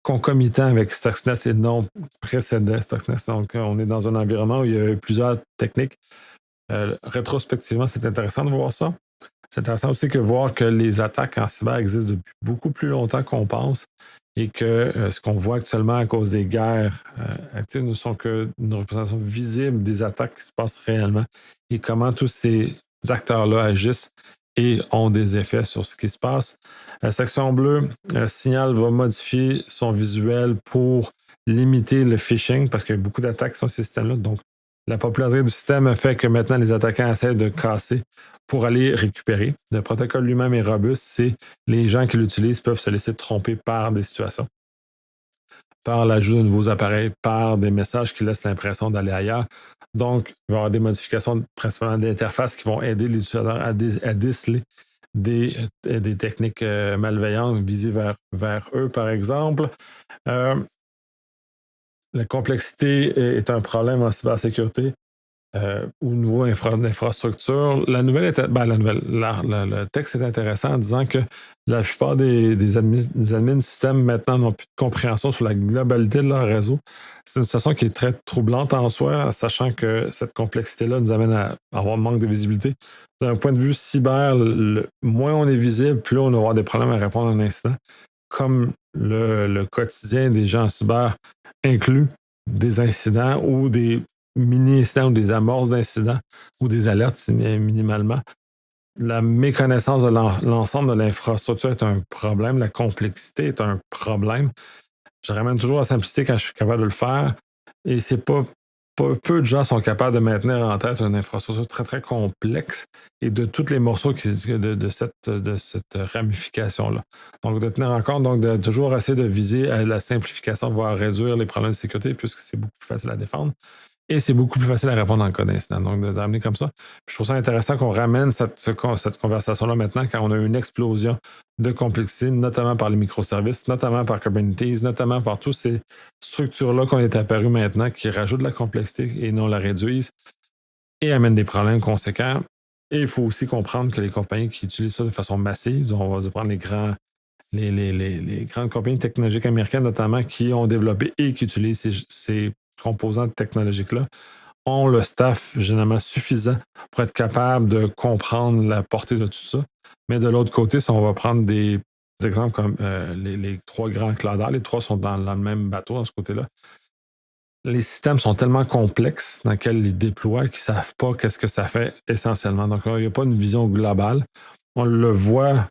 concomitants avec Stuxnet et non précédents Stuxnet. Donc, on est dans un environnement où il y a plusieurs techniques. Rétrospectivement, c'est intéressant de voir ça. C'est intéressant aussi que voir que les attaques en cyber existent depuis beaucoup plus longtemps qu'on pense et que ce qu'on voit actuellement à cause des guerres actives ne sont qu'une représentation visible des attaques qui se passent réellement et comment tous ces acteurs-là agissent et ont des effets sur ce qui se passe. La section bleue, Signal va modifier son visuel pour limiter le phishing parce qu'il y a beaucoup d'attaques sur ce système-là. Donc, la popularité du système fait que maintenant les attaquants essaient de casser pour aller récupérer. Le protocole lui-même est robuste, c'est les gens qui l'utilisent peuvent se laisser tromper par des situations, par l'ajout de nouveaux appareils, par des messages qui laissent l'impression d'aller ailleurs. Donc, il va y avoir des modifications principalement d'interface qui vont aider les utilisateurs à déceler des techniques malveillantes visées vers eux, par exemple. La complexité est un problème en cybersécurité. Au niveau d'infrastructure, le texte est intéressant en disant que la plupart des admins système maintenant n'ont plus de compréhension sur la globalité de leur réseau. C'est une situation qui est très troublante en soi, sachant que cette complexité-là nous amène à avoir un manque de visibilité. D'un point de vue cyber, moins on est visible, plus on va avoir des problèmes à répondre à un incident. Comme le quotidien des gens en cyber inclut des incidents ou des mini-incidents ou des amorces d'incidents ou des alertes minimalement. La méconnaissance de l'ensemble de l'infrastructure est un problème. La complexité est un problème. Je ramène toujours à la simplicité quand je suis capable de le faire. Et c'est pas peu de gens sont capables de maintenir en tête une infrastructure très, très complexe et de tous les morceaux de cette ramification-là. Donc, de tenir en compte, donc de toujours essayer de viser à la simplification, voire réduire les problèmes de sécurité, puisque c'est beaucoup plus facile à défendre. Et c'est beaucoup plus facile à répondre en cas d'incident. Donc, de ramener comme ça. Puis je trouve ça intéressant qu'on ramène cette conversation-là maintenant quand on a une explosion de complexité, notamment par les microservices, notamment par Kubernetes, notamment par toutes ces structures-là qu'on est apparues maintenant qui rajoutent de la complexité et non la réduisent et amènent des problèmes conséquents. Et il faut aussi comprendre que les compagnies qui utilisent ça de façon massive, on va prendre les grands les grandes compagnies technologiques américaines, notamment, qui ont développé et qui utilisent ces composantes technologiques-là, ont le staff généralement suffisant pour être capable de comprendre la portée de tout ça. Mais de l'autre côté, si on va prendre des exemples comme les trois grands clouders, les trois sont dans le même bateau dans ce côté-là. Les systèmes sont tellement complexes dans lesquels ils déploient qu'ils ne savent pas qu'est-ce que ça fait essentiellement. Donc, il n'y a pas une vision globale. On le voit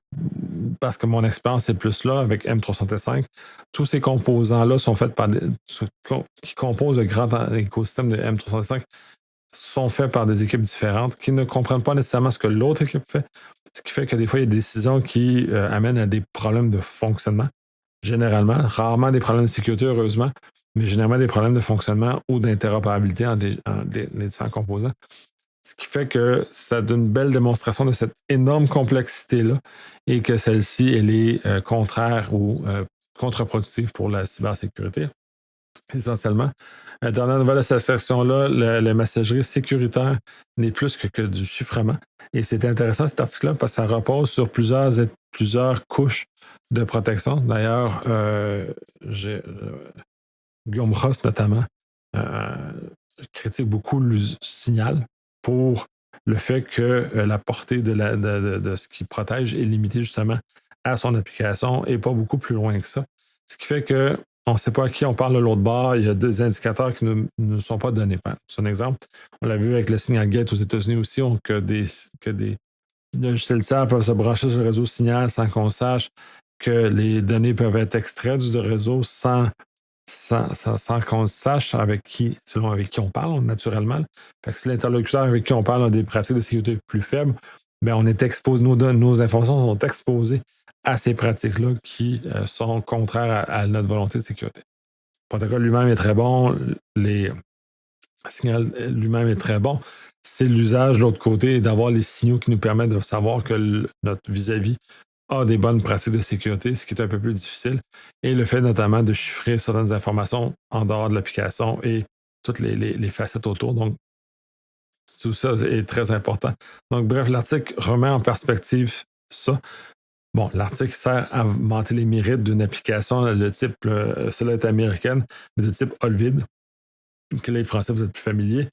parce que mon expérience est plus là avec M365. Tous ces composants-là sont faits par qui composent le grand écosystème de M365 sont faits par des équipes différentes qui ne comprennent pas nécessairement ce que l'autre équipe fait. Ce qui fait que des fois, il y a des décisions qui amènent à des problèmes de fonctionnement. Généralement, rarement des problèmes de sécurité, heureusement, mais généralement des problèmes de fonctionnement ou d'interopérabilité entre les différents composants. Ce qui fait que ça donne une belle démonstration de cette énorme complexité-là et que celle-ci, elle est contraire ou contre-productive pour la cybersécurité, essentiellement. Dans la nouvelle association-là, la messagerie sécuritaire n'est plus que du chiffrement. Et c'est intéressant cet article-là parce que ça repose sur plusieurs couches de protection. D'ailleurs, Guillaume Ross, notamment, euh, critique beaucoup le signal pour le fait que la portée de ce qui protège est limitée justement à son application et pas beaucoup plus loin que ça. Ce qui fait que on ne sait pas à qui on parle de l'autre bord. Il y a des indicateurs qui ne sont pas donnés. C'est un exemple. On l'a vu avec le Signal Gate aux États-Unis aussi, que des logiciels tiers peuvent se brancher sur le réseau Signal sans qu'on sache que les données peuvent être extraites du réseau sans qu'on sache selon avec qui on parle, naturellement. Fait que si l'interlocuteur avec qui on parle a des pratiques de sécurité plus faibles, bien, on est exposé, nos informations sont exposées à ces pratiques-là qui sont contraires à notre volonté de sécurité. Le protocole lui-même est très bon, le signal lui-même est très bon. C'est l'usage de l'autre côté et d'avoir les signaux qui nous permettent de savoir que notre vis-à-vis a des bonnes pratiques de sécurité, ce qui est un peu plus difficile. Et le fait notamment de chiffrer certaines informations en dehors de l'application et toutes les facettes autour. Donc, tout ça est très important. Donc, bref, l'article remet en perspective ça. Bon, l'article sert à vanter les mérites d'une application, le type, celle-là est américaine, mais de type Olvid, que les Français, vous êtes plus familiers.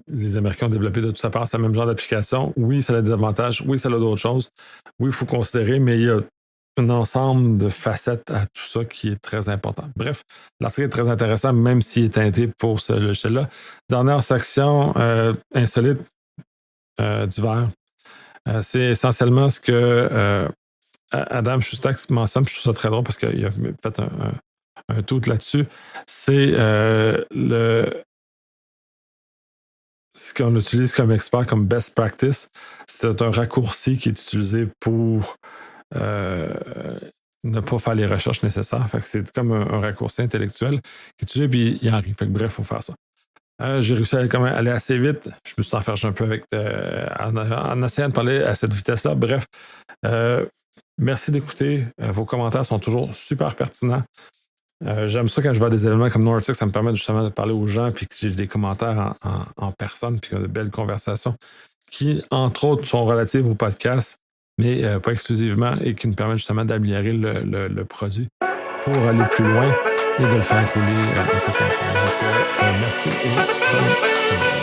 Les Américains ont développé de tout ça part, c'est le même genre d'application. Oui, ça a des avantages. Oui, ça a d'autres choses. Oui, il faut considérer, mais il y a un ensemble de facettes à tout ça qui est très important. Bref, l'article est très intéressant, même s'il est teinté pour ce logiciel-là. Dernière section insolite d'hiver. C'est essentiellement ce que Adam Shustak mentionne, je trouve ça très drôle parce qu'il a fait un tout là-dessus. C'est ce qu'on utilise comme expert, comme best practice. C'est un raccourci qui est utilisé pour ne pas faire les recherches nécessaires. Fait que c'est comme un raccourci intellectuel qui est utilisé, puis il arrive. Fait que bref, il faut faire ça. J'ai réussi à aller assez vite. Je me suis enfermé un peu en essayant de parler à cette vitesse-là. Bref, merci d'écouter. Vos commentaires sont toujours super pertinents. J'aime ça quand je vois des événements comme Nordic, ça me permet justement de parler aux gens puis que j'ai des commentaires en personne puis de belles conversations qui, entre autres, sont relatives au podcast, mais pas exclusivement et qui nous permettent justement d'améliorer le produit pour aller plus loin et de le faire rouler un peu comme ça. Donc, merci et bonne semaine.